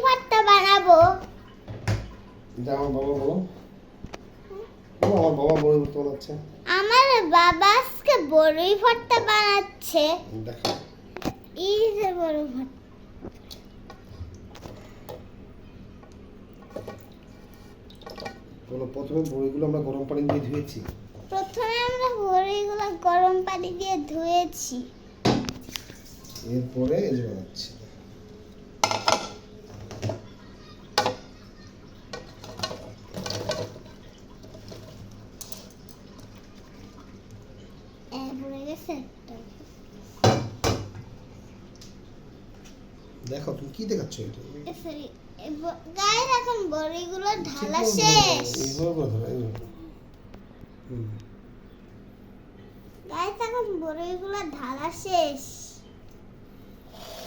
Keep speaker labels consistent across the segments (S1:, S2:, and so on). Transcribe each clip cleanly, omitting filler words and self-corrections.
S1: ভর্তা বানাবো।
S2: এটা আমার বাবা বলো। আমার বাবা বড়ই ভর্তা বানাচ্ছে।
S1: আমার বাবা আজকে বড়ই ভর্তা বানাচ্ছে।
S2: দেখো
S1: এই যে বড়ই ভর্তা।
S2: বলো, প্রথমে বড়িগুলো আমরা গরম পানি দিয়ে ধুয়েছি।
S1: প্রথমে আমরা বড়িগুলো গরম পানি দিয়ে ধুয়েছি।
S2: এরপরে এই যে বানাচ্ছি।
S1: পড়ে গেছে একটা।
S2: দেখো তুমি কি দেখাচ্ছ এটা?
S1: সরি, গায়ে এখন বড়িগুলো ঢালা শেষ।
S2: এইভাবে করে ধরো, এইভাবে।
S1: গায়ে এখন বড়িগুলো ঢালা শেষ।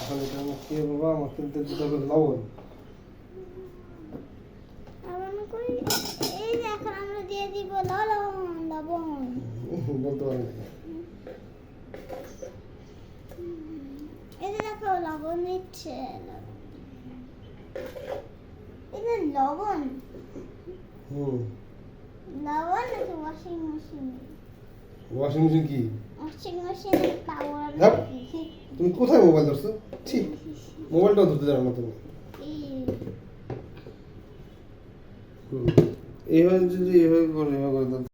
S2: এখন এটা আমি কি বাবা আমার কিন্তু দিতে হবে লবণ।
S1: এমন করে এই যে এখন আমরা দিয়ে দিব লবণ।
S2: বলতে পারি না।
S1: এই যে দেখো লবণ দিচ্ছে। এই যে লবণ লবণ নাকি ওয়াশিং মেশিন?
S2: ওয়াশিং মেশিন কি?
S1: ওয়াশিং মেশিনের পাওয়ার
S2: হ্যাঁ। তুমি কোথায় মোবাইল ধরছো? ঠিক মোবাইলটাও ধরতে জানো না তুমি। এইভাবে যদি এইভাবে করে